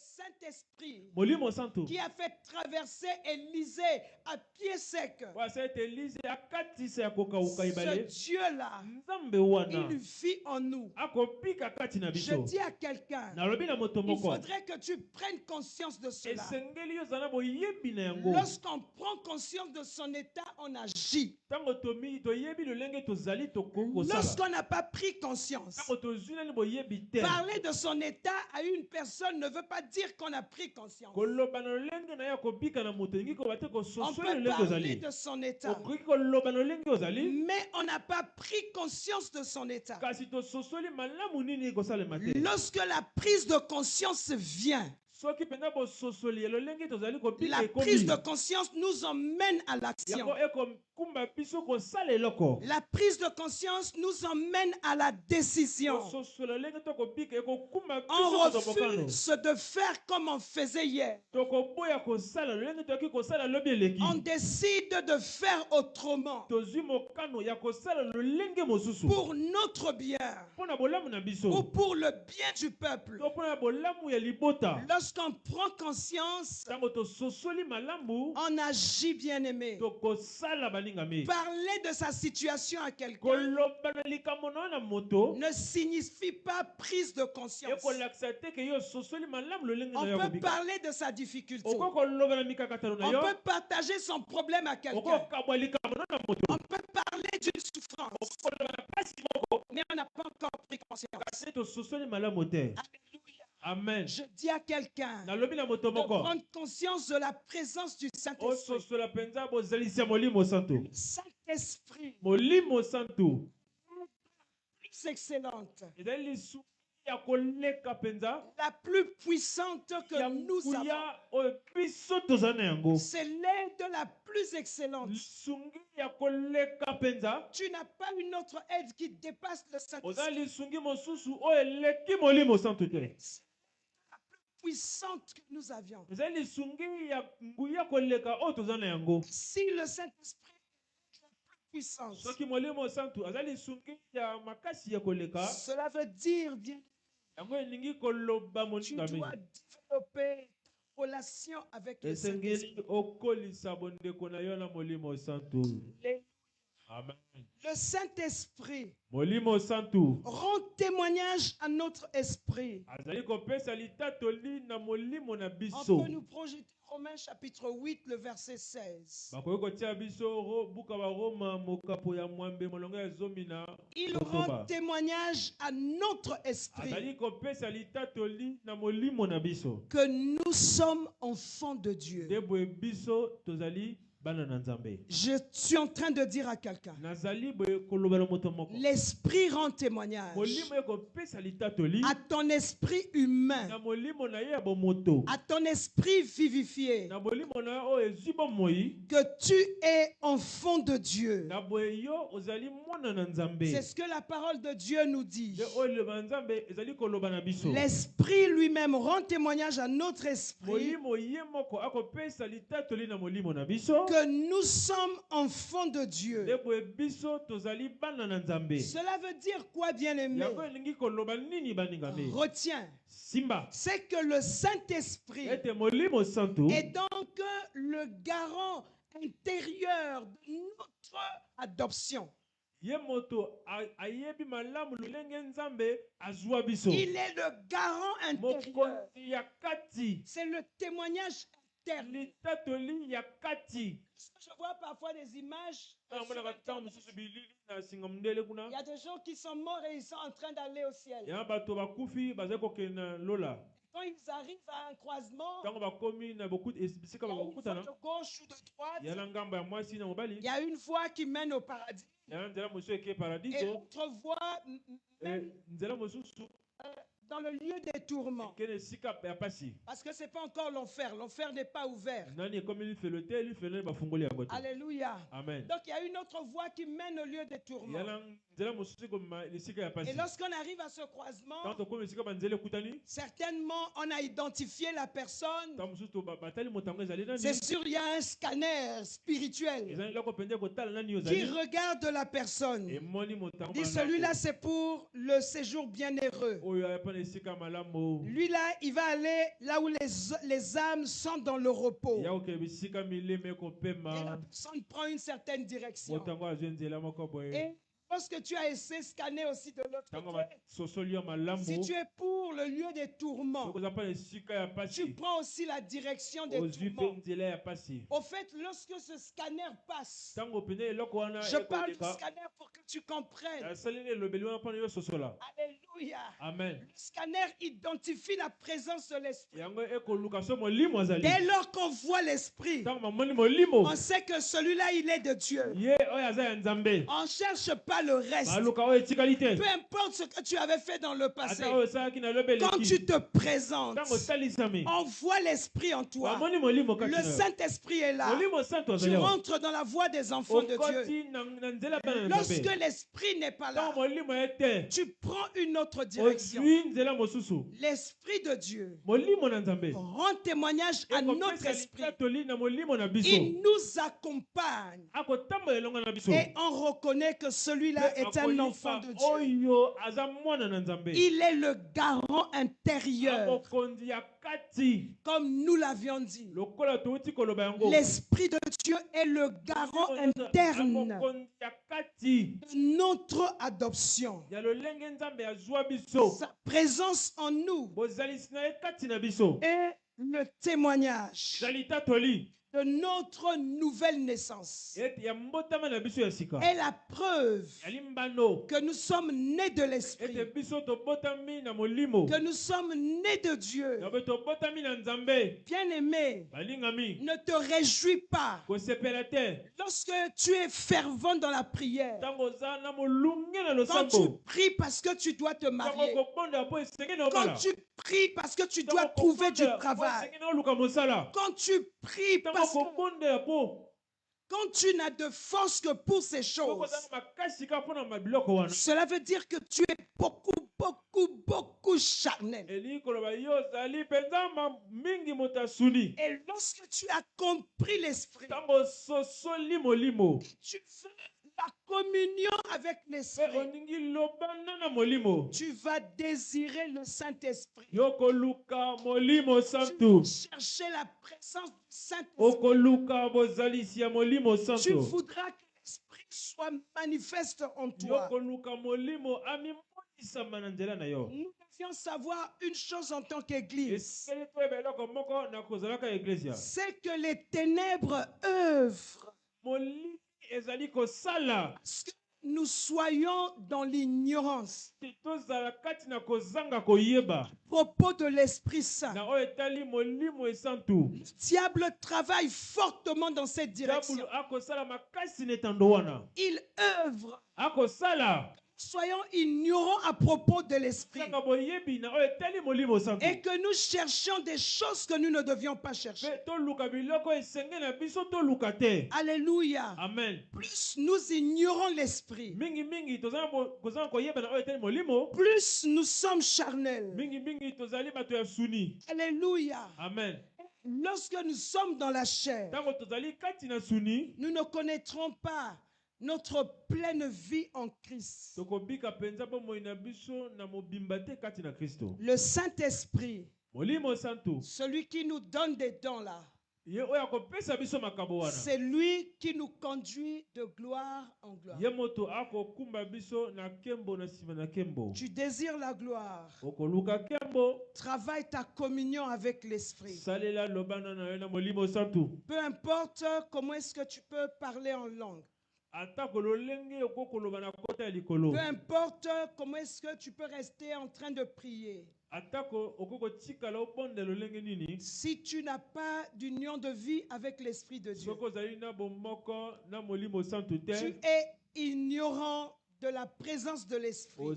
Saint-Esprit Molimo Santo. qui a fait traverser Élisée à pied sec. Ce Dieu-là, il vit en nous. Je dis à quelqu'un, il faudrait que tu prennes conscience de cela. Lorsqu'on prend conscience de son état, on agit. Lorsqu'on n'a pas pris conscience, parler de son état à une personne ne veut pas dire qu'on a pris conscience. On peut parler de son état, mais on n'a pas pris conscience de son état. Lorsque la prise de conscience vient, la prise de conscience nous emmène à l'action. La prise de conscience nous emmène à la décision. On refuse de faire comme on faisait hier. On décide de faire autrement. Pour notre bien. Ou pour le bien du peuple. Lorsqu'on prend conscience, on agit, bien aimé. Parler de sa situation à quelqu'un ne signifie pas prise de conscience. On peut parler de sa difficulté. On peut partager son problème à quelqu'un. On peut parler d'une souffrance. Mais on n'a pas encore pris conscience. Alléluia. Amen. Je dis à quelqu'un de prendre conscience de la présence du Saint-Esprit. Le Saint-Esprit, plus excellente, la plus puissante que nous avons. C'est l'aide la plus excellente. Tu n'as pas une autre aide qui dépasse le Saint-Esprit. Puissante que nous avions. Si le Saint-Esprit est la plus puissante, cela veut dire bien tu dois développer ta relation avec le Saint-Esprit. Amen. Le Saint-Esprit rend témoignage à notre esprit. On peut nous projeter Romains chapitre 8, le verset 16. Il rend témoignage à notre esprit que nous sommes enfants de Dieu. Je suis en train de dire à quelqu'un, l'esprit rend témoignage à ton esprit humain, à ton esprit vivifié, que tu es enfant de Dieu. C'est ce que la parole de Dieu nous dit. L'esprit lui-même rend témoignage à notre esprit que nous sommes enfants de Dieu. Cela veut dire quoi, bien-aimé? Retiens. C'est que le Saint-Esprit est donc le garant intérieur de notre adoption. Il est le garant intérieur. C'est le témoignage interne. Je vois parfois des images. Il y a des gens qui sont morts et ils sont en train d'aller au ciel. Quand ils arrivent à un croisement, il y a une voie de gauche ou de droite. Il y a une voie qui mène au paradis. Et l'autre voie mène dans le lieu des tourments. Parce que ce n'est pas encore l'enfer. L'enfer n'est pas ouvert. Alléluia. Amen. Donc il y a une autre voie qui mène au lieu des tourments. Et lorsqu'on arrive à ce croisement, certainement on a identifié la personne. C'est sûr, il y a un scanner spirituel qui regarde la personne. Dit celui-là c'est pour le séjour bienheureux. Lui là, il va aller là où les âmes sont dans le repos. Et la personne prend une certaine direction. Et lorsque tu as essayé de scanner aussi de l'autre côté, si tu es pour le lieu des tourments, tu prends aussi la direction des tourments. Au fait, lorsque ce scanner passe, je parle du scanner pour que tu comprennes. Alléluia. Amen. Le scanner identifie la présence de l'esprit. Dès lors qu'on voit l'esprit, on sait que celui-là, il est de Dieu. On ne cherche pas le reste. Peu importe ce que tu avais fait dans le passé, quand tu te présentes, on voit l'esprit en toi. Le Saint-Esprit est là. Tu rentres dans la voie des enfants de Dieu. Lorsque l'esprit n'est pas là, tu prends une autre direction. L'esprit de Dieu rend témoignage à notre esprit. Il nous accompagne. Et on reconnaît que celui-là est un enfant de Dieu. Il est le garant intérieur. Comme nous l'avions dit, l'Esprit de Dieu est le garant interne de notre adoption. Sa présence en nous est le témoignage de notre nouvelle naissance est la preuve que nous sommes nés de l'Esprit, que nous sommes nés de Dieu. Bien-aimé, ne te réjouis pas lorsque tu es fervent dans la prière, quand tu pries parce que tu dois te marier, quand tu pries parce que tu dois trouver du travail, quand tu pries parce que quand tu n'as de force que pour ces choses, cela veut dire que tu es beaucoup charnel. Et lorsque tu as compris l'esprit, tu veux la communion avec l'esprit, tu vas désirer le Saint-Esprit. Tu vas chercher la présence du Saint-Esprit. Tu voudras que l'Esprit soit manifeste en toi. Nous devions savoir une chose en tant qu'Église, c'est que les ténèbres œuvrent parce que nous soyons dans l'ignorance à propos de l'Esprit Saint. Le diable travaille fortement dans cette direction. Il œuvre. Soyons ignorants à propos de l'esprit et que nous cherchions des choses que nous ne devions pas chercher. Alléluia. Amen. Plus nous ignorons l'esprit, plus nous sommes charnels. Alléluia. Amen. Lorsque nous sommes dans la chair, nous ne connaîtrons pas notre pleine vie en Christ. Le Saint-Esprit, celui qui nous donne des dons là, c'est lui qui nous conduit de gloire en gloire. Tu désires la gloire. Travaille ta communion avec l'Esprit. Peu importe comment est-ce que tu peux parler en langue. Peu importe comment est-ce que tu peux rester en train de prier. Si tu n'as pas d'union de vie avec l'Esprit de Dieu, tu es ignorant de la présence de l'Esprit.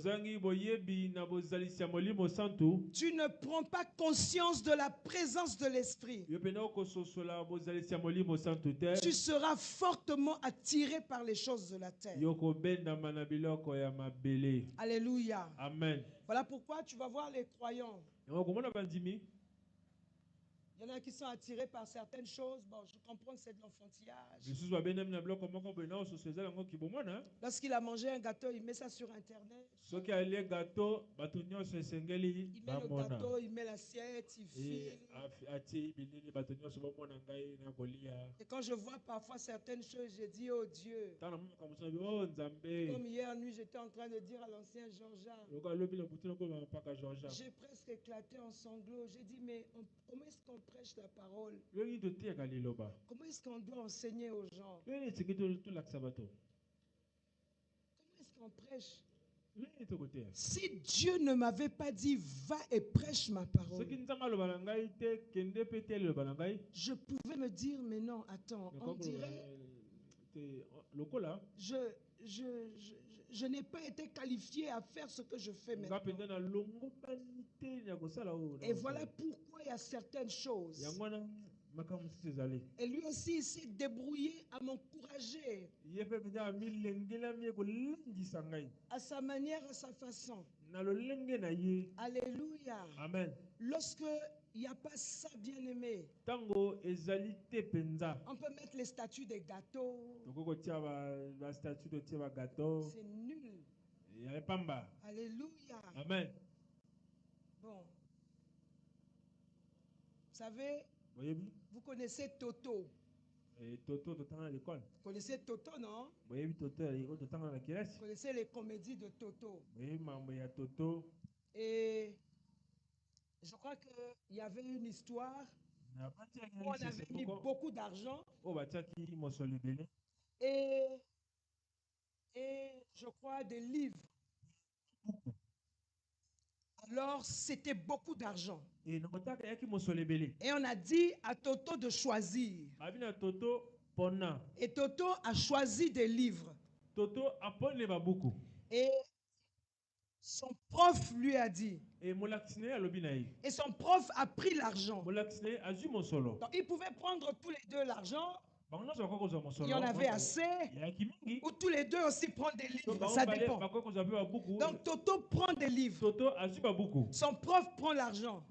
Tu ne prends pas conscience de la présence de l'Esprit. Tu seras fortement attiré par les choses de la terre. Alléluia. Amen. Voilà pourquoi tu vas voir les croyants. Il y en a qui sont attirés par certaines choses. Bon, je comprends que c'est de l'enfantillage. Lorsqu'il a mangé un gâteau, il met ça sur Internet. Il met le gâteau, il met l'assiette, il filme. Et quand je vois parfois certaines choses, je dis, oh Dieu. Comme hier nuit, j'étais en train de dire à l'ancien Jean-Jacques. J'ai presque éclaté en sanglots. J'ai dit, mais comment est-ce qu'on prêche la parole? Comment est-ce qu'on doit enseigner aux gens? Comment est-ce qu'on prêche? Si Dieu ne m'avait pas dit va et prêche ma parole, je pouvais me dire mais non, attends, on dirait je n'ai pas été qualifié à faire ce que je fais maintenant. Et voilà pourquoi il y a certaines choses. Et lui aussi, il s'est débrouillé à m'encourager. À sa manière, à sa façon. Alléluia. Amen. Lorsque il n'y a pas ça, bien aimé, on peut mettre les statues des gâteaux. C'est nul. Alléluia. Amen. Bon. Vous savez, vous connaissez Toto. Vous connaissez Toto, non? Vous connaissez les comédies de Toto. Et je crois qu'il y avait une histoire où on avait mis beaucoup d'argent. Et je crois des livres. Alors, c'était beaucoup d'argent. Et on a dit à Toto de choisir. Et Toto a choisi des livres. Et son prof lui a dit. Et son prof a pris l'argent. Donc, il pouvait prendre tous les deux l'argent. Il y en avait assez. Ou tous les deux aussi prendre des livres. Ça dépend. Donc Toto prend des livres. Son prof prend l'argent.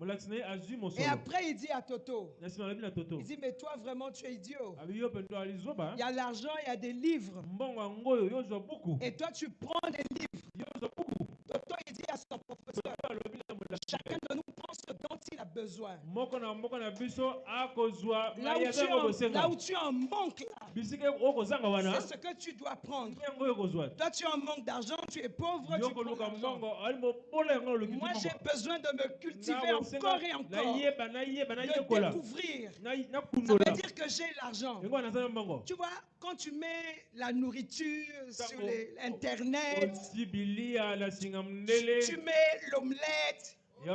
Et après il dit à Toto. Il dit mais toi vraiment tu es idiot. Il y a l'argent, il y a des livres. Et toi tu prends des livres. Toto il dit à son professeur. Chacun de nous prend ce dont il a besoin. Là où tu en manques là, c'est ce que tu dois prendre. Toi tu en manques d'argent, tu es pauvre, tu prends l'argent. Moi j'ai besoin de me cultiver encore et encore, de découvrir. Ça veut dire que j'ai l'argent. Tu vois, quand tu mets la nourriture sur Internet, tu mets l'omelette. Tu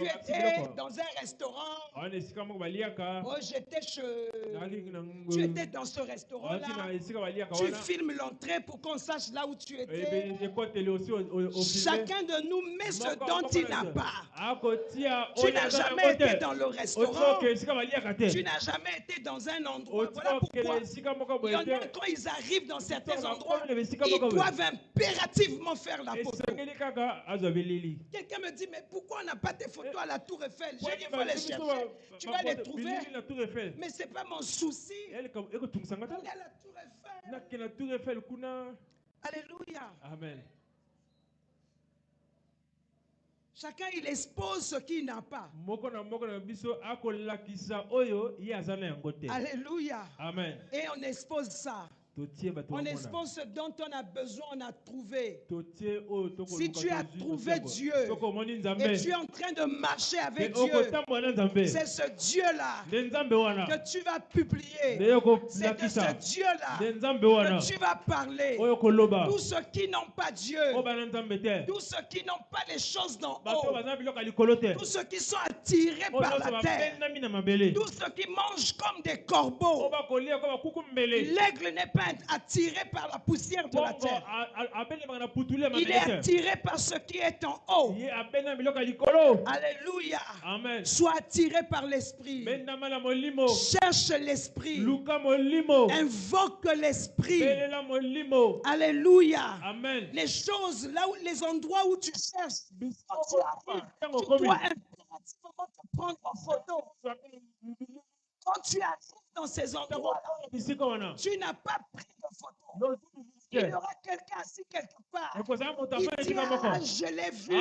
étais dans un restaurant. Oh, tu étais dans ce restaurant-là. Tu filmes l'entrée pour qu'on sache là où tu étais. Chacun de nous met ce dont il n'a pas. Tu n'as jamais été dans le restaurant. Tu n'as jamais été dans un endroit. Voilà pourquoi. Il y en a quand ils arrivent dans certains endroits, ils doivent impérativement faire la photo. Quelqu'un me dit, mais pourquoi on n'a pas tes photos à la Tour Eiffel? J'ai dit, il faut les chercher. Tu vas les trouver. Mais ce n'est pas mon souci. Allez à la Tour Eiffel. Alléluia. Amen. Chacun, il expose ce qu'il n'a pas. Alléluia. Amen. Et on expose ça. On expose ce dont on a besoin, on a trouvé. Si tu as trouvé Dieu et tu es en train de marcher avec Dieu, c'est ce Dieu-là que tu vas publier. C'est de ce Dieu-là que tu vas parler. Tous ceux qui n'ont pas Dieu, tous ceux qui n'ont pas les choses d'en haut, tous ceux qui sont attirés par la terre, tous ceux qui mangent comme des corbeaux. L'aigle n'est pas attiré par la poussière de la terre. Il est attiré par ce qui est en haut. Alléluia. Amen. Sois attiré par l'esprit. Cherche l'esprit. Invoque l'esprit. Alléluia. Amen. Les choses, là où, les endroits où tu cherches, tu dois impérativement te prendre en photo. Quand tu arrives dans ces endroits-là, tu n'as pas pris de photo. Il y aura quelqu'un assis quelque part. Il dira, je l'ai vu.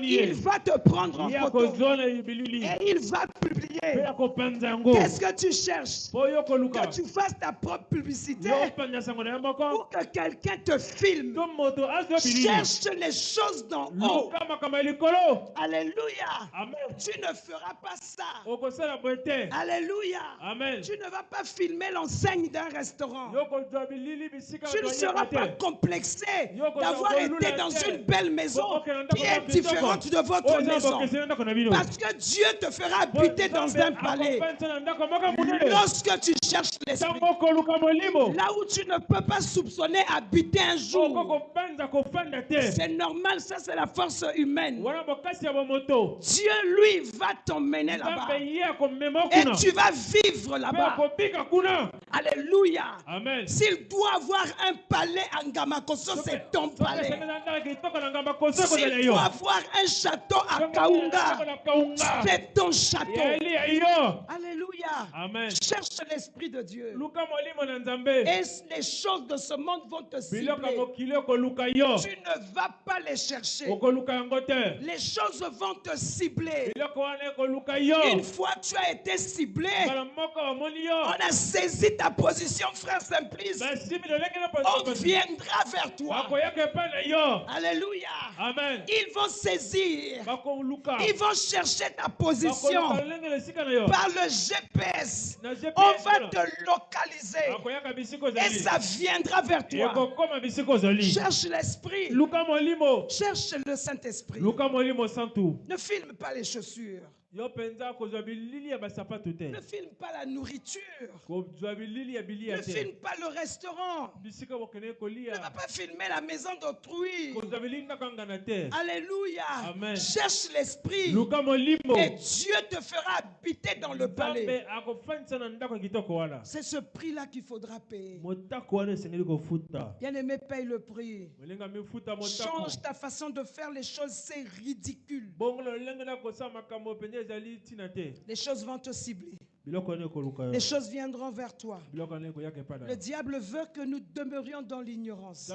Il va te prendre en photo. Et il va publier. Qu'est-ce que tu cherches? Que tu fasses ta propre publicité pour que quelqu'un te filme. Cherche les choses d'en haut. Alléluia. Amen. Tu ne feras pas ça. Alléluia. Amen. Tu ne vas pas filmer l'enseigne d'un restaurant. Tu ne seras pas complexé d'avoir été dans une belle maison qui est différente de votre maison. Parce que Dieu te fera habiter dans un palais. Lorsque tu cherches l'esprit, là où tu ne peux pas soupçonner habiter un jour, c'est normal, ça c'est la force humaine. Dieu, lui, va t'emmener là-bas. Et tu vas vivre là-bas. Alléluia. S'il doit avoir un palais à Ngamakoso, c'est ton palais. S'il doit avoir un château à Kaunga, c'est ton château. Alléluia. Amen. Cherche l'esprit de Dieu. Et les choses de ce monde vont te cibler. Tu ne vas pas les chercher. Les choses vont te cibler. Une fois tu as été ciblé, on a saisi ta position, frère Simplice. On viendra vers toi. Alléluia. Amen. Ils vont saisir. Ils vont chercher ta position par le GPS. On va te localiser et ça viendra vers toi. Cherche l'esprit. Cherche le Saint-Esprit. Ne filme pas les chaussures. Ne filme pas la nourriture. Ne filme pas le restaurant. Ne va pas filmer la maison d'autrui. Alléluia. Amen. Cherche l'esprit. Et Dieu te fera habiter dans le palais. C'est ce prix-là qu'il faudra payer. Bien-aimé, paye le prix. Change ta façon de faire les choses, c'est ridicule. Les choses vont te cibler. Les choses viendront vers toi. Le diable veut que nous demeurions dans l'ignorance.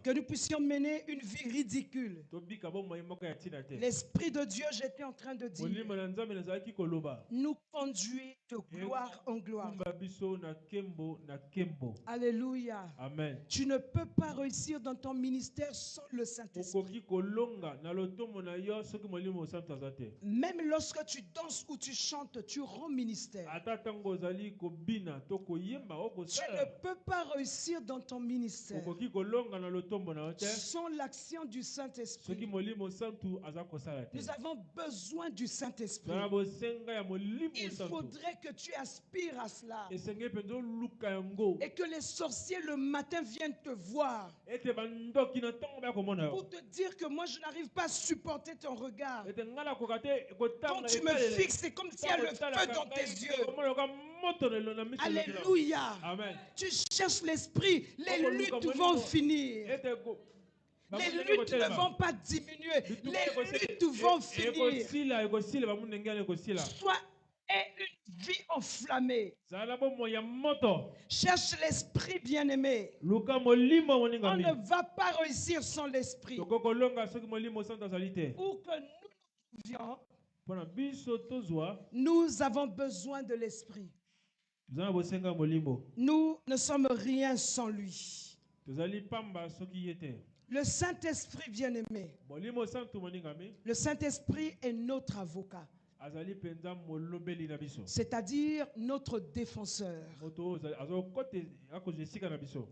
Que nous puissions mener une vie ridicule. L'Esprit de Dieu, j'étais en train de dire, nous conduit de gloire en gloire. Alléluia. Amen. Tu ne peux pas réussir dans ton ministère sans le Saint-Esprit. Même lorsque tu danses ou tu chantes, tu rends ministère. Tu ne peux pas réussir dans ton ministère sans l'action du Saint-Esprit. Nous avons besoin du Saint-Esprit. Il faudrait que tu aspires à cela. Et que les sorciers le matin viennent te voir pour te dire que moi je n'arrive pas à supporter ton regard. Quand tu me fixes, c'est comme s'il y a le feu dans tes yeux. Alléluia. Amen. Tu cherches l'esprit, les luttes vont finir. Les luttes ne vont pas diminuer. Les luttes vont finir. Soit une vie enflammée. Cherche l'esprit, bien-aimé. On ne va pas réussir sans l'esprit. Où que nous trouvions, nous avons besoin de l'esprit. Nous ne sommes rien sans lui. Le Saint-Esprit, bien-aimé, le Saint-Esprit est notre avocat. C'est-à-dire notre défenseur.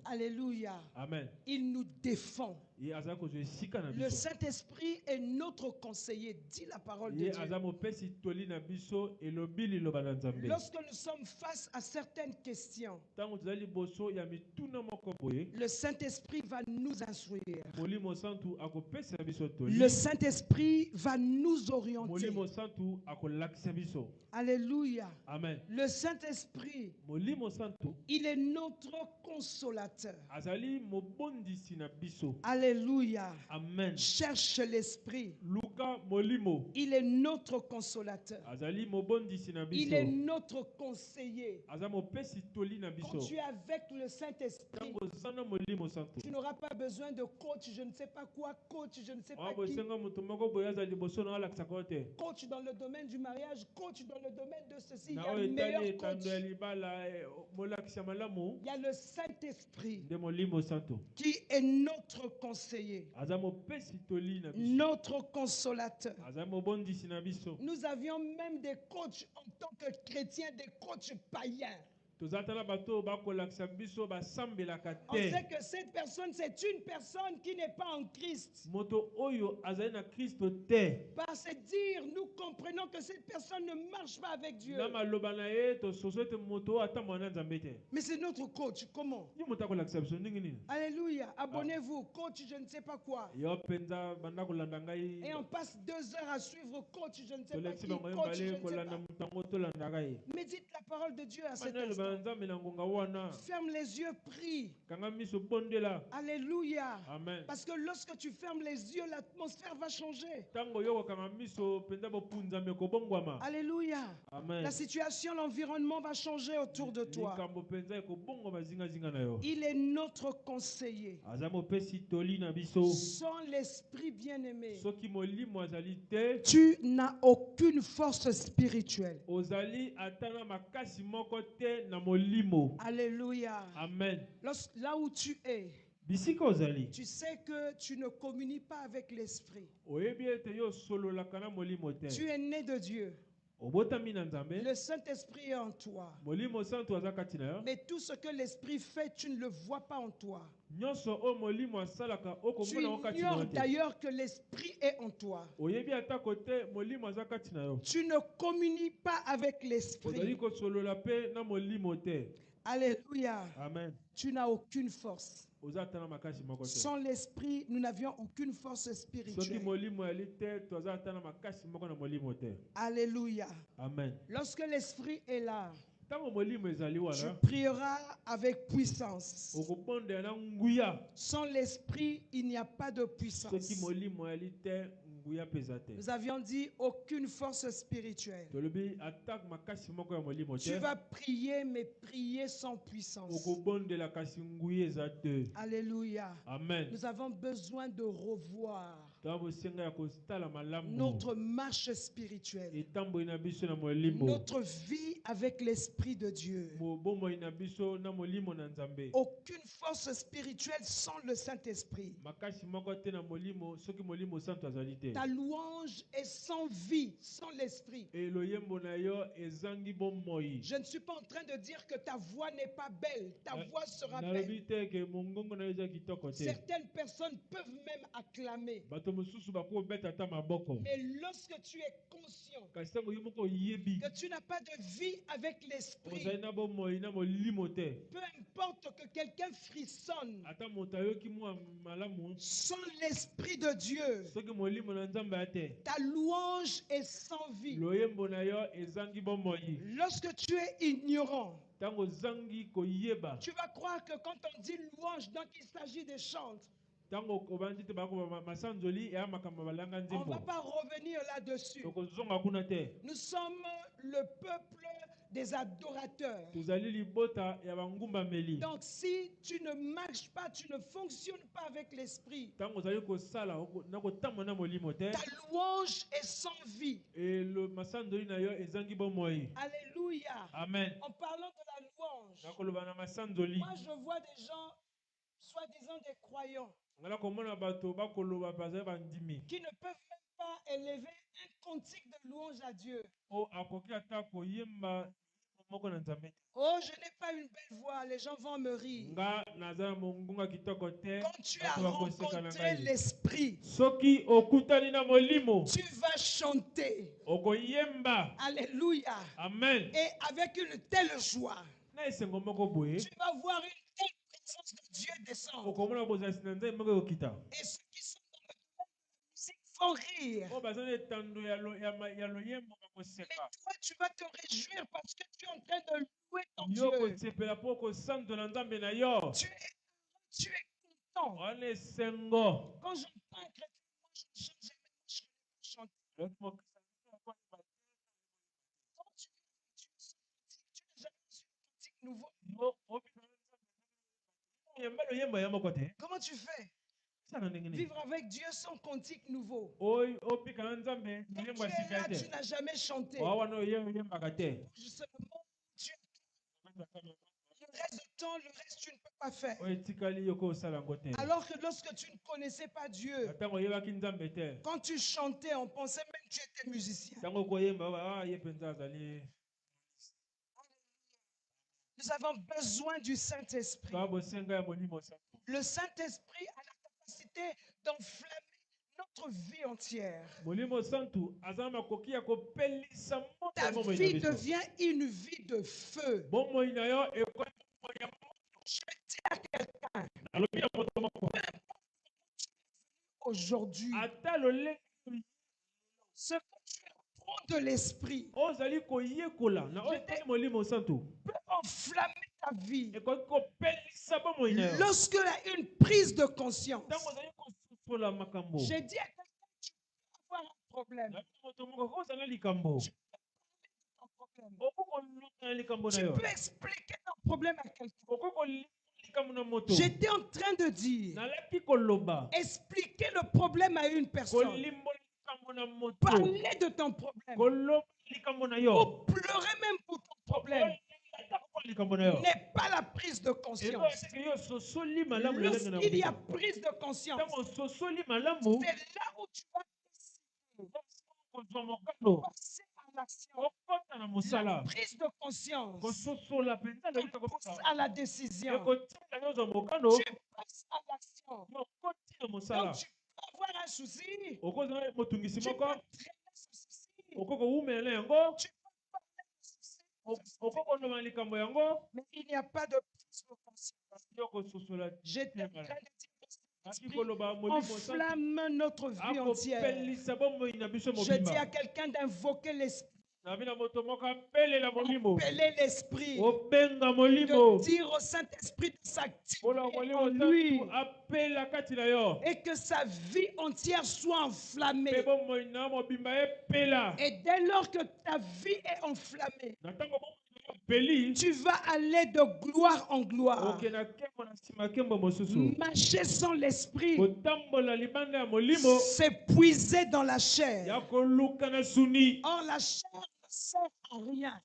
Alléluia. Amen. Il nous défend. Le Saint-Esprit est notre conseiller, dit la parole de Dieu. Lorsque nous sommes face à certaines questions, le Saint-Esprit va nous instruire. Le Saint-Esprit va nous orienter. Alléluia. Amen. Le Saint-Esprit, il est notre consolateur. Alléluia. Amen. Cherche l'esprit. Il est notre consolateur. Il est notre conseiller. Quand tu es avec le Saint-Esprit, tu n'auras pas besoin de coach, je ne sais pas quoi, coach, je ne sais pas qui. Coach dans le domaine du mariage, coach dans le domaine de ceci. Il y a le meilleur coach. Il y a le Saint-Esprit qui est notre conseiller, notre consolateur. Nous avions même des coachs en tant que chrétiens, des coachs païens. On sait que cette personne, c'est une personne qui n'est pas en Christ. Par ce dire, nous comprenons que cette personne ne marche pas avec Dieu. Mais c'est notre coach. Comment? Alléluia. Abonnez-vous. Coach, je ne sais pas quoi. Et on passe 2 heures à suivre coach, je ne sais pas qui. Coach, je ne sais pas. Médite la parole de Dieu à cet instant. Ferme les yeux, prie. Alléluia. Amen. Parce que lorsque tu fermes les yeux, l'atmosphère va changer. Alléluia. Amen. La situation, l'environnement va changer autour de toi. Il est notre conseiller. Sans l'esprit bien-aimé, tu n'as aucune force spirituelle. Alléluia. Amen. Là où tu es, tu sais que tu ne communies pas avec l'esprit. Tu es né de Dieu. Le Saint-Esprit est en toi. Mais tout ce que l'Esprit fait, tu ne le vois pas en toi. Tu ignores d'ailleurs que l'Esprit est en toi. Tu ne communies pas avec l'Esprit. Alléluia. Amen. Tu n'as aucune force. Sans l'Esprit, nous n'avions aucune force spirituelle. Alléluia. Amen. Lorsque l'Esprit est là, tu prieras avec puissance. Sans l'Esprit, il n'y a pas de puissance. Nous avions dit aucune force spirituelle. Tu vas prier, mais prier sans puissance. Alléluia. Amen. Nous avons besoin de revoir notre marche spirituelle, notre vie avec l'Esprit de Dieu. Aucune force spirituelle sans le Saint-Esprit. Ta louange est sans vie, sans l'Esprit. Je ne suis pas en train de dire que ta voix n'est pas belle. Ta voix sera belle. Certaines personnes peuvent même acclamer. Mais lorsque tu es conscient que tu n'as pas de vie avec l'Esprit, peu importe que quelqu'un frissonne, sans l'Esprit de Dieu, ta louange est sans vie. Lorsque tu es ignorant, tu vas croire que quand on dit louange, donc il s'agit des chants. On ne va pas revenir là-dessus. Nous sommes le peuple des adorateurs. Donc si tu ne marches pas, tu ne fonctionnes pas avec l'Esprit, ta louange est sans vie. Alléluia. Amen. En parlant de la louange, moi je vois des gens, soi-disant des croyants, qui ne peuvent même pas élever un cantique de louange à Dieu. Oh, je n'ai pas une belle voix, les gens vont me rire. Quand tu as rencontré l'Esprit, tu vas chanter. Alléluia. Amen. Et avec une telle joie, tu vas voir une telle présence de Dieu descendre. Et ceux qui sont dans le domaine de la musique vont rire. Mais toi, tu vas te réjouir parce que tu es en train de louer ton Dieu. Tu es content. Quand j'entends un chrétien, moi je chante, Comment tu n'as jamais reçu un cantique nouveau? Comment tu fais? Vivre avec Dieu sans cantique nouveau. Et tu es là, tu n'as jamais chanté. Justement, Dieu. Le reste du temps, le reste, tu ne peux pas faire. Alors que lorsque tu ne connaissais pas Dieu, quand tu chantais, on pensait même que tu étais musicien. Nous avons besoin du Saint-Esprit. Le Saint-Esprit a la capacité d'enflammer notre vie entière. Ta vie devient une vie de feu. Je dis à quelqu'un, aujourd'hui, ce que tu apprends de l'Esprit peut enflammer ta vie. Lorsque tu as une prise de conscience, j'ai dit à quelqu'un, tu peux avoir un problème. Tu peux expliquer ton problème à quelqu'un. J'étais en train de dire, expliquer le problème à une personne. Parler de ton problème. Ou pleurer même pour ton problème n'est pas la prise de conscience. Lorsqu'il y a prise de conscience, c'est là où tu vas passer à l'action. La prise de conscience te pousse à la décision. Tu passes à l'action. Donc tu peux avoir un souci. Tu peux traiter ce souci. Tu peux parler de souci. Mais il n'y a pas de prise de conscience. J'étais en train de dire, enflamme notre vie entière. Je dis à quelqu'un d'invoquer l'Esprit. Appeler l'Esprit. De dire au Saint-Esprit de s'activer en lui. Et que sa vie entière soit enflammée. Et dès lors que ta vie est enflammée, tu vas aller de gloire en gloire. Marcher sans l'esprit, s'épuiser dans la chair. Or, la chair ne sert à rien.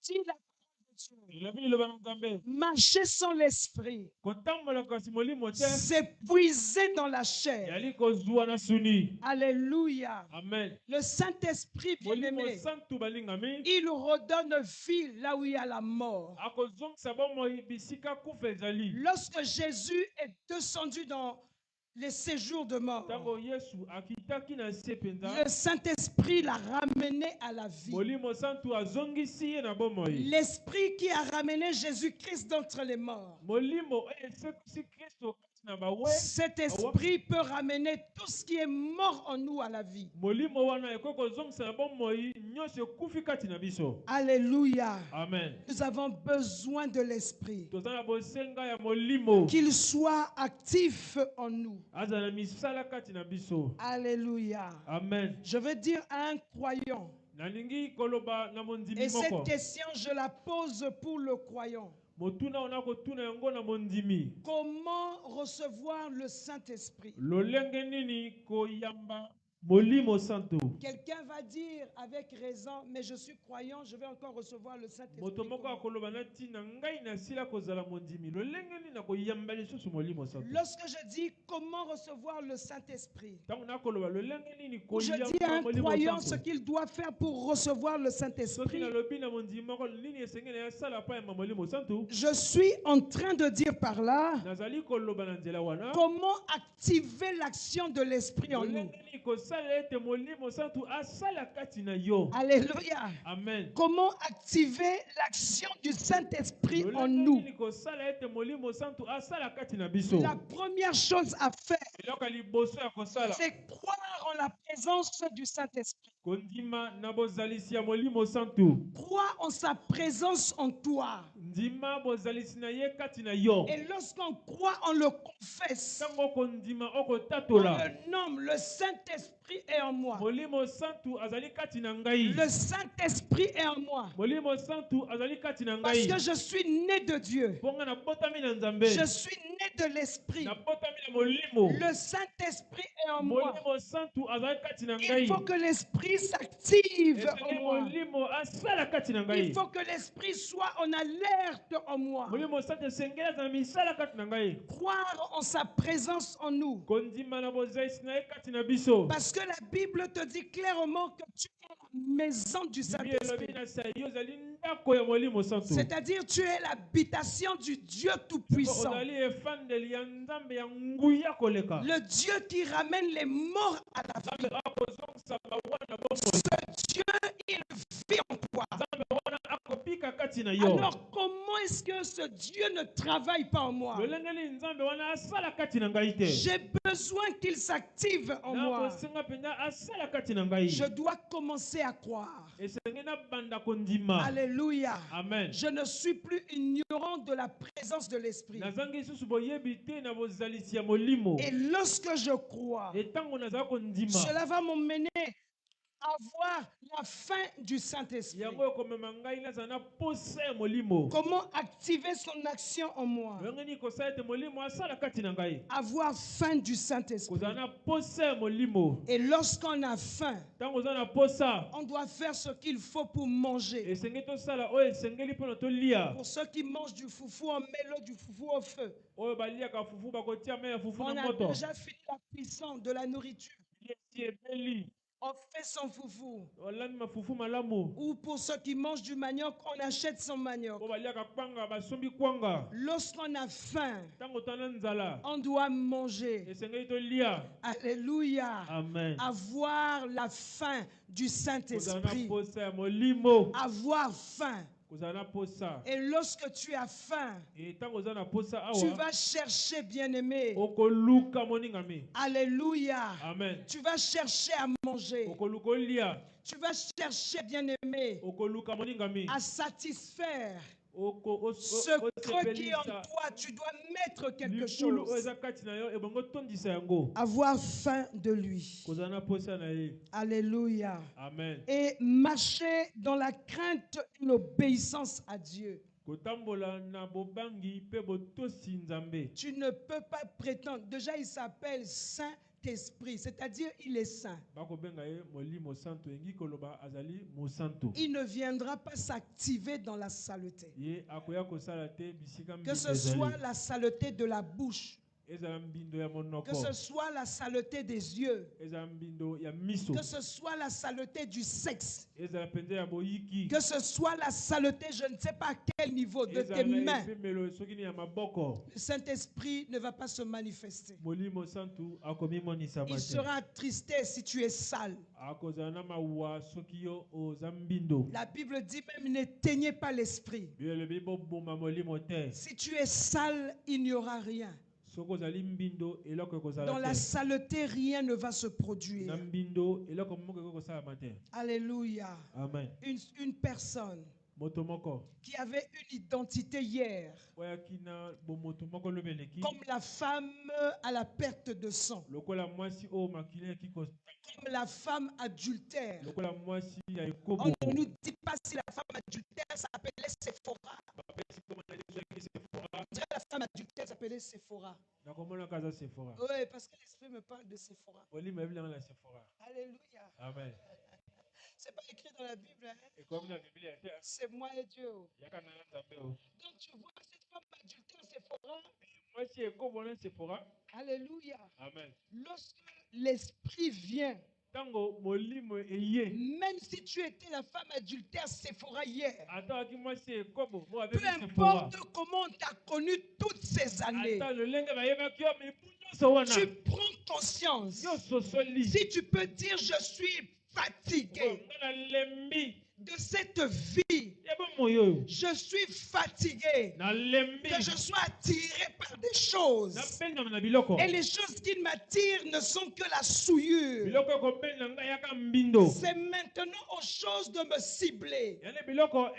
Dis la marcher sans l'esprit, s'épuiser dans la chair. Alléluia. Amen. Le Saint-Esprit, bien-aimé, il redonne vie là où il y a la mort. Lorsque Jésus est descendu dans les séjours de mort, le Saint-Esprit l'a ramené à la vie. L'Esprit qui a ramené Jésus-Christ d'entre les morts. Cet esprit peut ramener tout ce qui est mort en nous à la vie. Alléluia. Amen. Nous avons besoin de l'esprit. Qu'il soit actif en nous. Alléluia. Amen. Je veux dire à un croyant. Et cette question, je la pose pour le croyant. Comment recevoir le Saint-Esprit? Quelqu'un va dire avec raison, mais je suis croyant, je vais encore recevoir le Saint-Esprit. Lorsque je dis comment recevoir le Saint-Esprit, je dis à un croyant ce qu'il doit faire pour recevoir le Saint-Esprit. Je suis en train de dire par là comment activer l'action de l'Esprit en nous. Alléluia. Amen. Comment activer l'action du Saint-Esprit en nous? La première chose à faire, c'est croire en la présence du Saint-Esprit. Crois en sa présence en toi. Et lorsqu'on croit, on le confesse. On le nomme. Le Saint-Esprit Saint-Esprit est en moi. Le Saint-Esprit est en moi. Parce que je suis né de Dieu. Je suis né de l'Esprit. Le Saint-Esprit est en moi. Il faut que l'Esprit s'active en moi. Il faut que l'Esprit soit en alerte en moi. Croire en sa présence en nous. Parce que la Bible te dit clairement que tu es la maison du Saint-Esprit. C'est-à-dire tu es l'habitation du Dieu Tout-Puissant. Le Dieu qui ramène les morts à la vie. Ce Dieu, il vit en toi. Alors comment est-ce que ce Dieu ne travaille pas en moi? J'ai besoin qu'il s'active en moi. Je dois commencer à croire. Alléluia. Amen. Je ne suis plus ignorant de la présence de l'Esprit. Et lorsque je crois, cela va m'emmener à voir la fin du Saint-Esprit. Comment activer son action en moi? Avoir faim du Saint-Esprit. Et lorsqu'on a faim, on doit faire ce qu'il faut pour manger. Pour ceux qui mangent du foufou, on met l'eau du foufou au feu. On a déjà fini la cuisson de la nourriture. On fait son foufou. Ou pour ceux qui mangent du manioc, on achète son manioc. Lorsqu'on a faim, on doit manger. Alléluia. Amen. Avoir la faim du Saint-Esprit. Avoir faim. Et lorsque tu as faim, tu vas chercher, bien-aimé. Alléluia. Amen. Tu vas chercher à manger. Tu vas chercher, bien-aimé, à satisfaire ce creux qui est en toi. Tu dois mettre quelque chose. Avoir faim de lui. Alléluia. Amen. Et marcher dans la crainte et l'obéissance à Dieu. Tu ne peux pas prétendre. Déjà, il s'appelle Saint-Esprit, c'est-à-dire il est saint. Il ne viendra pas s'activer dans la saleté. Que ce soit la saleté de la bouche, que ce soit la saleté des yeux, que ce soit la saleté du sexe, que ce soit la saleté, je ne sais pas à quel niveau, de tes mains, le Saint-Esprit ne va pas se manifester. Il sera attristé si tu es sale. La Bible dit même, n'éteignez pas l'esprit. Si tu es sale, il n'y aura rien. Dans la saleté, rien ne va se produire. Alléluia. Amen. Une personne qui avait une identité hier, comme la femme à la perte de sang, comme la femme adultère. On ne nous dit pas si la femme adultère s'appelait Sephora. La femme adultère s'appelait Sephora. Oui, parce que l'Esprit me parle de Sephora. Alléluia. Amen. C'est pas écrit dans la Bible. Hein? C'est moi et Dieu. Donc tu vois cette femme adultère Sephora. Alléluia. Amen. Lorsque l'Esprit vient, même si tu étais la femme adultère Sephora hier, peu importe comment tu as connu toutes ces années, tu prends conscience. Si tu peux dire je suis fatigué de cette vie, je suis fatigué, que je sois attiré par des choses, et les choses qui m'attirent ne sont que la souillure. C'est maintenant aux choses de me cibler, aux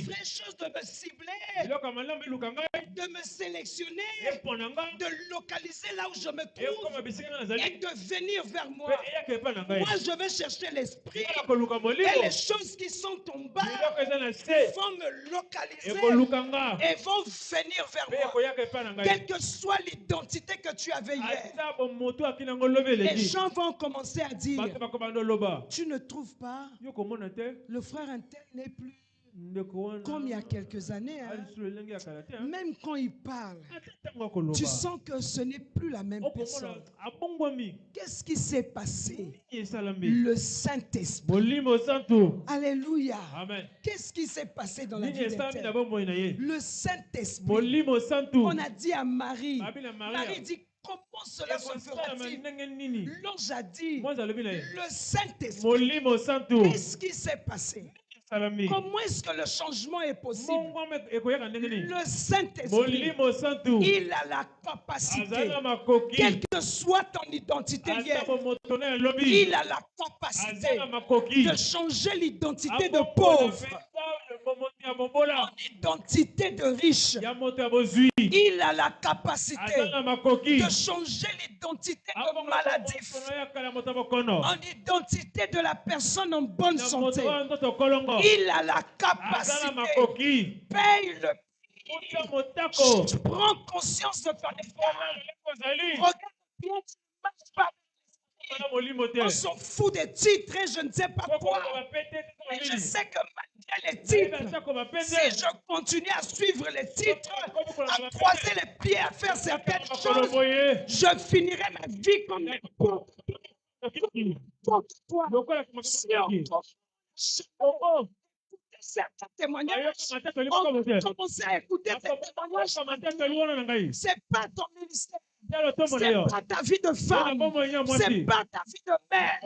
vraies choses de me cibler, de me sélectionner, de localiser là où je me trouve et de venir vers moi. Moi, je vais chercher l'esprit et les choses qui sont en bas vont me localiser et vont venir vers moi. Quelle que soit l'identité que tu avais hier, les gens vont commencer à dire, tu ne trouves pas, le frère Intel n'est plus comme il y a quelques années. Même quand il parle, tu sens que ce n'est plus la même personne. Qu'est-ce qui s'est passé? Le Saint-Esprit. Alléluia. Qu'est-ce qui s'est passé dans la vie d'Intel? Le Saint-Esprit. On a dit à Marie, Marie dit, comment cela se fera-t-il? L'ange a dit, le Saint-Esprit. Qu'est-ce qui s'est passé? Comment est-ce que le changement est possible? Le Saint-Esprit, il a la capacité, quelle que soit ton identité hier, il a la capacité de changer l'identité de pauvre en identité de riche. Il a la capacité de changer l'identité de maladif en identité de la personne en bonne santé. Il a la capacité. Paye le prix. Prends conscience de ton état. Regarde bien, tu ne marches pas. On s'en fout des titres et je ne sais pas quoi. Mais je sais que malgré les titres, si je continue à suivre les titres, à croiser les pieds, à faire certaines choses, je finirai ma vie comme n'importe toi. Certains témoignages, on commence à écouter ces témoignages. C'est pas ton ministère. C'est pas ta vie de femme. C'est pas ta vie de mère.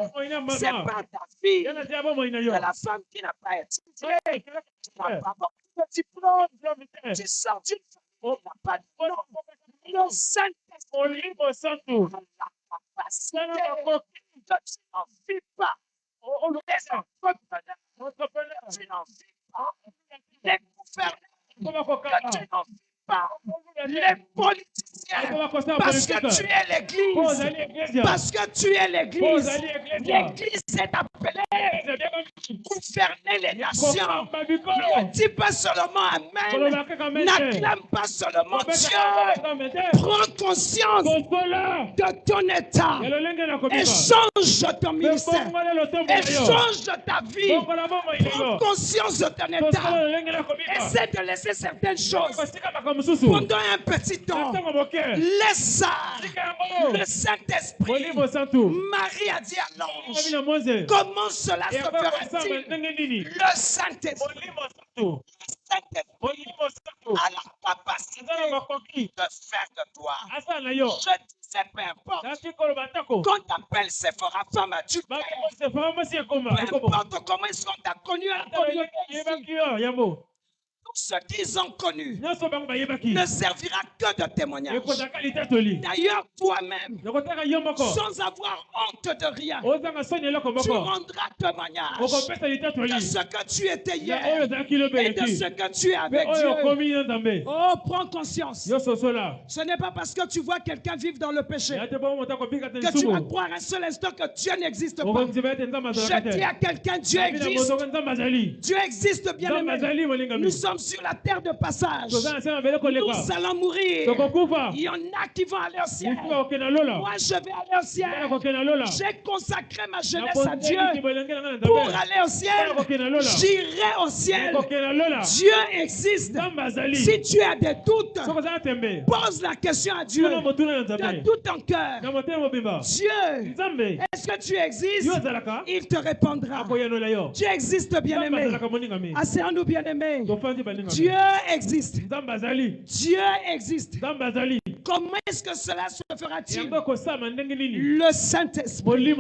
C'est pas ta vie de la femme qui n'a pas étudié. Tu n'as pas de diplôme. Tu sors d'une famille qui n'a pas de diplôme. Le Saint-Esprit a la capacité que tu n'en vis pas. Les entrepreneurs, tu n'en vis pas. Les gouverneurs, que tu n'en vis pas. Les politiciens, parce que tu es l'église. Parce que tu es l'église. L'église est appelée gouverner les nations. Ne dis pas seulement Amen. N'acclame pas seulement Dieu. Prends conscience de ton état. Et change ton ministère. Et change ta vie. Prends conscience de ton état. Essaie de laisser certaines choses pendant un petit temps. Laisse ça. Le Saint-Esprit. Marie a dit à l'ange, comment cela se fera-t-il? Le Saint-Esprit a la capacité de faire de toi. Je disais, peu importe. Quand t'appelles Sephora femme adulte, peu importe comment est-ce qu'on t'a connu à la communauté. Ce qu'ils ont connu ne servira que de témoignage. D'ailleurs, toi-même, sans avoir honte de rien, tu rendras témoignage de ce que tu étais hier et de ce que tu es avec Dieu. Oh, prends conscience. Ce n'est pas parce que tu vois quelqu'un vivre dans le péché que tu vas croire un seul instant que Dieu n'existe pas. Je dis à quelqu'un, Dieu existe. Dieu existe, bien aimé. Nous sommes sur la terre de passage. Nous allons mourir. Il y en a qui vont aller au ciel. Moi, je vais aller au ciel. J'ai consacré ma jeunesse à Dieu pour aller au ciel. J'irai au ciel. Dieu existe. Si tu as des doutes, pose la question à Dieu de tout ton cœur. Dieu, est-ce que tu existes? Il te répondra. Dieu existe, bien-aimé. Asseyons-nous, bien-aimé. Dieu existe. Dieu existe. Comment est-ce que cela se fera-t-il? Le Saint-Esprit.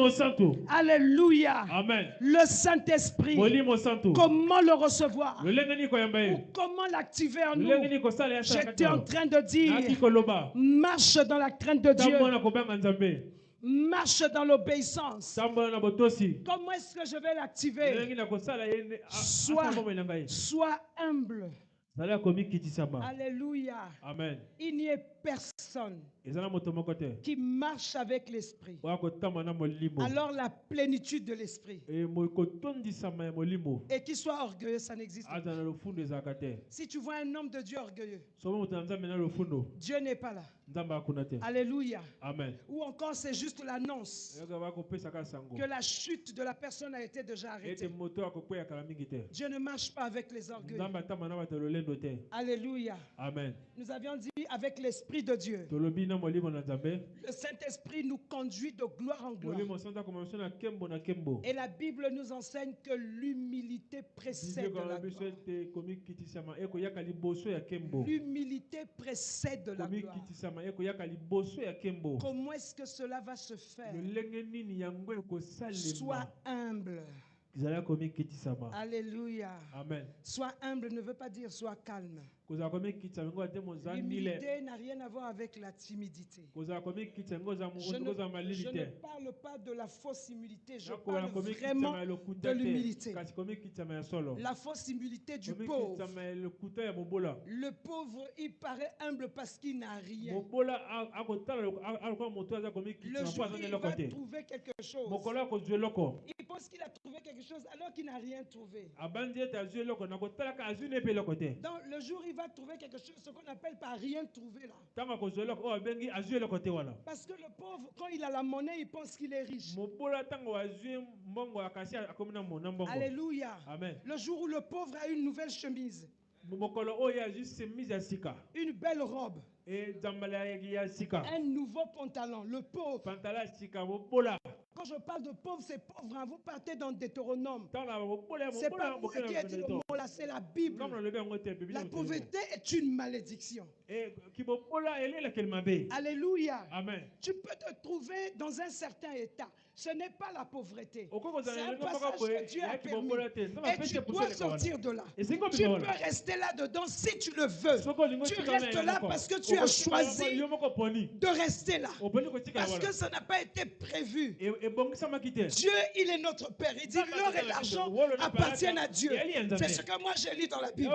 Alléluia. Amen. Le Saint-Esprit. Comment le recevoir? Ou comment l'activer en nous? J'étais en train de dire, marche dans la crainte de Dieu. Marche dans l'obéissance. Comment est-ce que je vais l'activer? Sois humble. Alléluia. Amen. Il n'y a personne qui marche avec l'esprit. Alors la plénitude de l'esprit. Et qui soit orgueilleux, ça n'existe pas. Si tu vois un homme de Dieu orgueilleux, Dieu n'est pas là. Alléluia. Amen. Ou encore c'est juste l'annonce que la chute de la personne a été déjà arrêtée. Dieu ne marche pas avec les orgueilleux. Alléluia. Amen. Nous avions dit avec l'Esprit de Dieu. Le Saint-Esprit nous conduit de gloire en gloire. Et la Bible nous enseigne que l'humilité précède la gloire. L'humilité précède la gloire. Comment est-ce que cela va se faire? Sois humble. Alléluia. Amen. Sois humble ne veut pas dire sois calme. L'humilité n'a rien à voir avec la timidité. Je ne parle pas de la fausse humilité, je parle vraiment de l'humilité. La fausse humilité du pauvre. Le pauvre, il paraît humble parce qu'il n'a rien. Le jour où il va trouver quelque chose, il pense qu'il a trouvé quelque chose alors qu'il n'a rien trouvé. Dans le jour où il va trouver quelque chose, ce qu'on appelle par rien trouver là. Parce que le pauvre, quand il a la monnaie, il pense qu'il est riche. Alléluia. Amen. Le jour où le pauvre a une nouvelle chemise, une belle robe, un nouveau pantalon, le pauvre. Quand je parle de pauvre, c'est pauvre. Hein. Vous partez dans Deutéronome. C'est pas moi qui ai dit le mot là, c'est la Bible. La pauvreté est une malédiction. Alléluia. Amen. Tu peux te trouver dans un certain état. Ce n'est pas la pauvreté. C'est un passage que Dieu a permis. Et tu dois sortir de là. Tu peux rester là-dedans si tu le veux. Tu restes là parce que tu as choisi de rester là. Parce que ça n'a pas été prévu. Dieu, il est notre Père. Il dit l'or et l'argent appartiennent à Dieu. C'est ce que moi j'ai lu dans la Bible.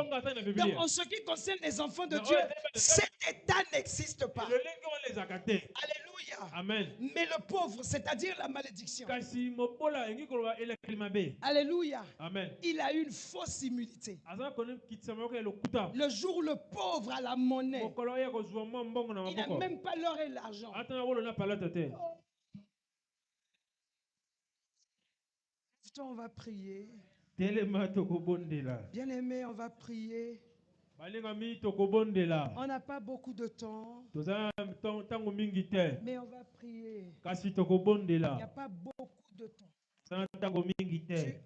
Donc en ce qui concerne les enfants de Dieu, cet état n'existe pas. Alléluia. Amen. Mais le pauvre, c'est-à-dire la malédiction. Alléluia. Amen. Il a une fausse humilité. Le jour où le pauvre a la monnaie, il n'a même pas l'or et l'argent. On va prier. Bien-aimé, on va prier. On n'a pas beaucoup de temps, mais on va prier. Il n'y a pas beaucoup de temps. Tu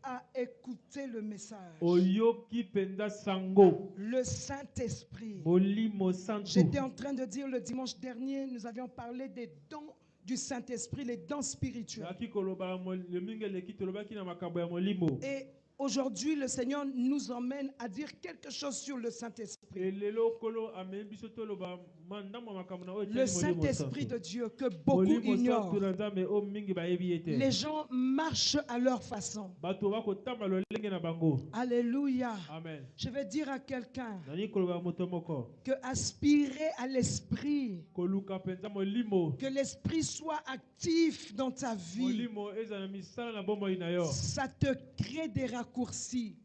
as écouté le message. Le Saint-Esprit. J'étais en train de dire le dimanche dernier, nous avions parlé des dons du Saint-Esprit, les dons spirituels. Et aujourd'hui, le Seigneur nous emmène à dire quelque chose sur le Saint-Esprit. Le Saint-Esprit de Dieu que beaucoup ignorent. Les gens marchent à leur façon. Alléluia. Amen. Je vais dire à quelqu'un que aspirer à l'Esprit, que l'Esprit soit actif dans ta vie, ça te crée des raccourcis.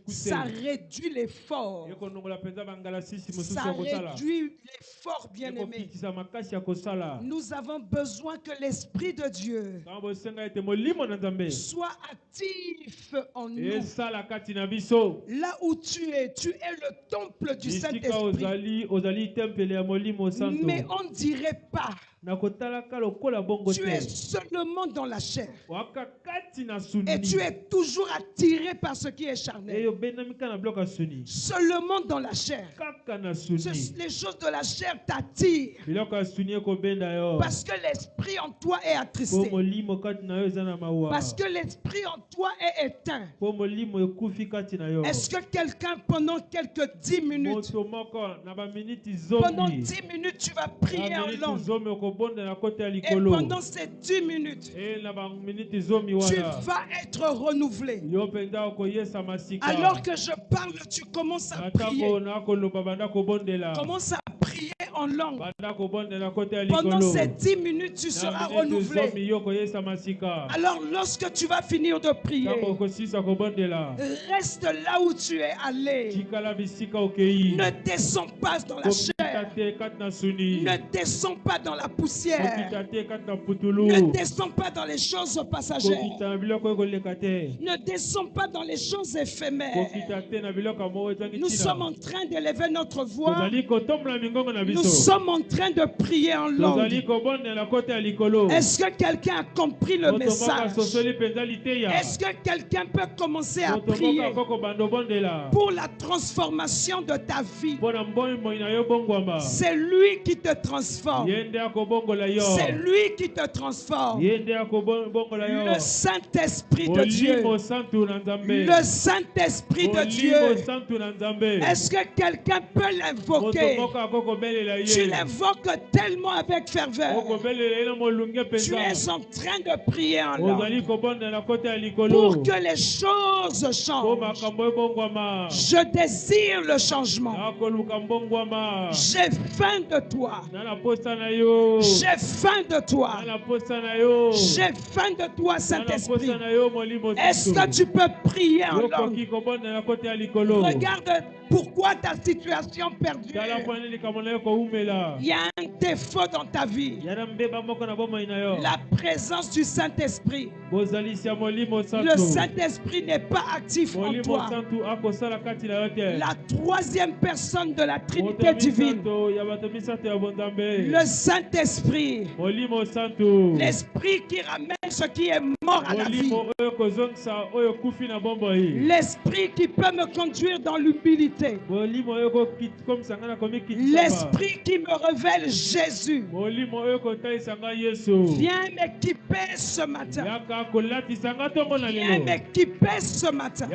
Ça réduit l'effort. Ça réduit l'effort, bien-aimé. Nous avons besoin que l'Esprit de Dieu soit actif en nous. Là où tu es le temple du Saint-Esprit. Mais on ne dirait pas. Tu es seulement dans la chair. Et tu es toujours attiré par ce qui est charnel. Seulement dans la chair. Les choses de la chair t'attirent. Parce que l'esprit en toi est attristé. Parce que l'esprit en toi est éteint, est-ce que quelqu'un pendant quelques 10 minutes, pendant 10 minutes tu vas prier en langue, et pendant ces 10 minutes tu vas être renouvelé. Alors que je parle, tu commences à prier. Commence à prier en langue. Pendant ces 10 minutes, tu seras renouvelé. Alors lorsque tu vas finir de prier, reste là où tu es allé. Ne descends pas dans la chair. Ne descends pas dans la poussière. Ne descends pas dans les choses passagères. Ne descends pas dans les choses éphémères. Nous sommes en train d'élever notre voix. Nous sommes en train de prier en langue. Est-ce que quelqu'un a compris le message? Est-ce que quelqu'un peut commencer à prier pour la transformation de ta vie? C'est lui qui te transforme. C'est lui qui te transforme. Le Saint-Esprit de Dieu. Le Saint-Esprit de Dieu. Est-ce que quelqu'un peut l'invoquer? Tu l'invoques tellement avec ferveur. Tu es en train de prier en langue pour que les choses changent. Je désire le changement. J'ai faim de toi. J'ai faim de toi. J'ai faim de toi, Saint-Esprit. Est-ce que tu peux prier en langue? Regarde pourquoi ta situation perdue. Il y a un défaut dans ta vie. La présence du Saint-Esprit. Le Saint-Esprit n'est pas actif en toi. La troisième personne de la Trinité divine. Le Saint-Esprit. L'Esprit qui ramène ce qui est mort à la vie. L'Esprit qui peut me conduire dans l'humilité. L'Esprit qui me révèle Jésus. Viens m'équiper ce matin. Viens m'équiper ce matin.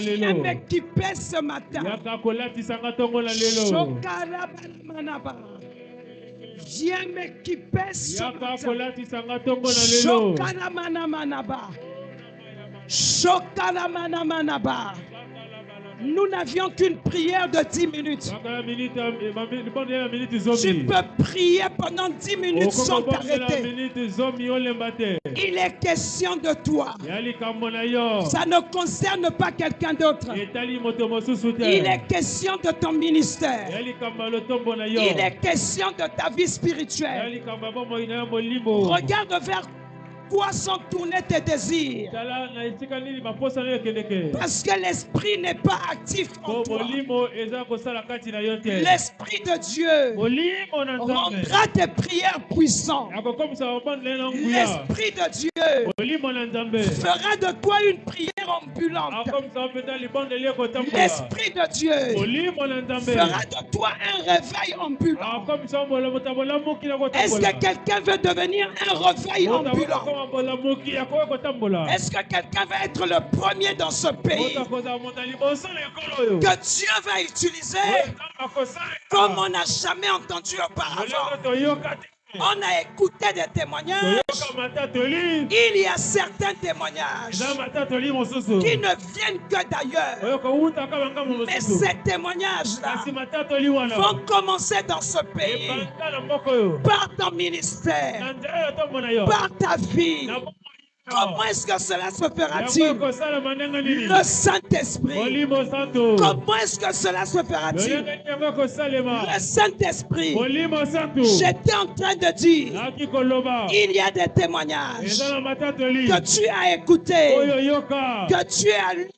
Viens m'équiper ce matin. Viens m'équiper ce matin. Nous n'avions qu'une prière de 10 minutes. Tu peux prier pendant 10 minutes sans t'arrêter. Il est question de toi. Ça ne concerne pas quelqu'un d'autre. Il est question de ton ministère. Il est question de ta vie spirituelle. Regarde vers quoi sont tournés tes désirs? Parce que l'Esprit n'est pas actif en toi. L'Esprit de Dieu rendra tes prières puissantes. L'Esprit de Dieu fera de toi une prière ambulante. L'Esprit de Dieu fera de toi un réveil ambulant. Est-ce que quelqu'un veut devenir un réveil ambulant? Est-ce que quelqu'un va être le premier dans ce pays que Dieu va utiliser comme on n'a jamais entendu auparavant? On a écouté des témoignages. Il y a certains témoignages qui ne viennent que d'ailleurs. Mais ces témoignages-là vont commencer dans ce pays par ton ministère, par ta vie. Comment est-ce que cela se fera-t-il? Le Saint-Esprit. Comment est-ce que cela se fera-t-il? Le Saint-Esprit. J'étais en train de dire, il y a des témoignages que tu as écoutés, que tu as lu,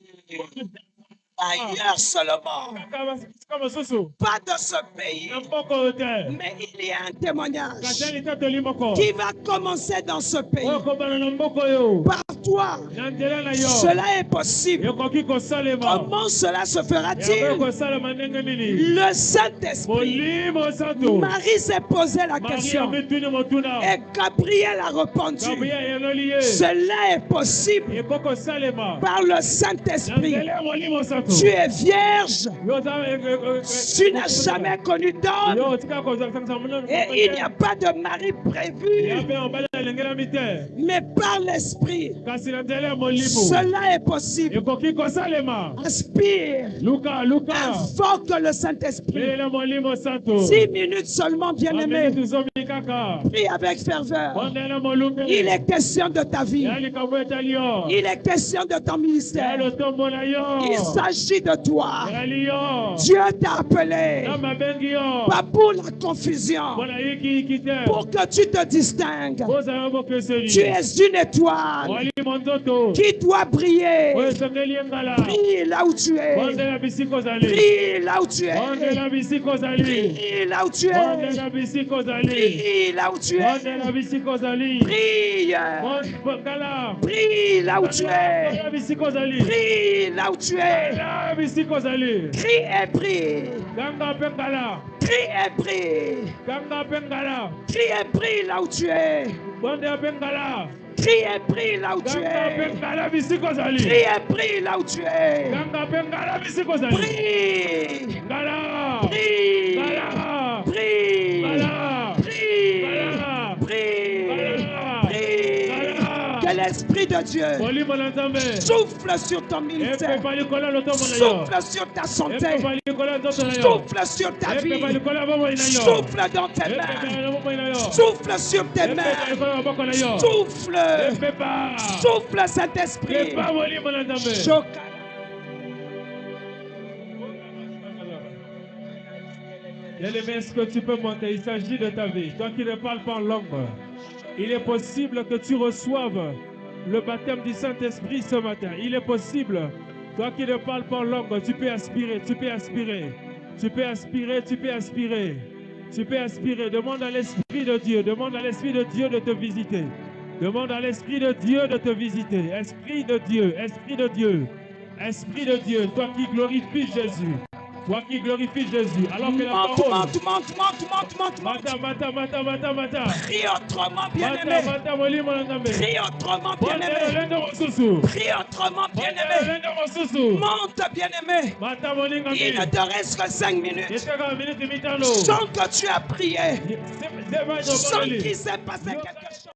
Ailleurs seulement. Pas de ce pays. Mais il y a un témoignage qui va commencer dans ce pays. Par toi, cela est possible. Comment cela se fera-t-il? Le Saint-Esprit. Marie s'est posé la question. Et Gabriel a répondu. Cela est possible par le Saint-Esprit. Tu es vierge. Tu n'as jamais connu d'homme. Et il n'y a pas de mari prévu. Mais par l'Esprit, cela est possible. Aspire. Invoque le Saint-Esprit. 6 minutes seulement, bien-aimé. Prie avec ferveur. Il est question de ta vie. Il est question de ton ministère. Il s'agit de toi. Dieu t'a appelé. Pas pour la confusion. Pour que tu te distingues. Tu es une étoile qui doit briller. Prie là où tu es. Prie là où tu es. Prie là où tu es. Prie là où tu es. Prie. Prie là où tu es. Prie là où tu es. Crie et prie. Crie et prie. Crie et prie là où tu es. Crie et prie là où tu es. Crie et prie là où tu es. Prie. Que l'Esprit de Dieu souffle sur ton ministère, souffle sur ta santé, souffle sur ta vie, souffle dans tes mains, souffle sur tes mains, souffle cet esprit. Est-ce que tu peux monter? Il s'agit de ta vie. Toi qui ne parles pas en langue, il est possible que tu reçoives le baptême du Saint-Esprit ce matin. Il est possible. Toi qui ne parles pas en langue, tu peux aspirer, tu peux aspirer. Tu peux aspirer, tu peux aspirer. Tu peux aspirer. Demande à l'Esprit de Dieu. Demande à l'Esprit de Dieu de te visiter. Demande à l'Esprit de Dieu de te visiter. Esprit de Dieu, Esprit de Dieu, Esprit de Dieu, toi qui glorifies Jésus. Toi qui glorifies Jésus, alors que la parole... Prie autrement, bien-aimé. Prie autrement, bien-aimé. Prie autrement, bien-aimé. Monte, bien-aimé. Il ne te reste que 5 minutes. Sans que tu as prié. Sans qu'il s'est passé quelque chose.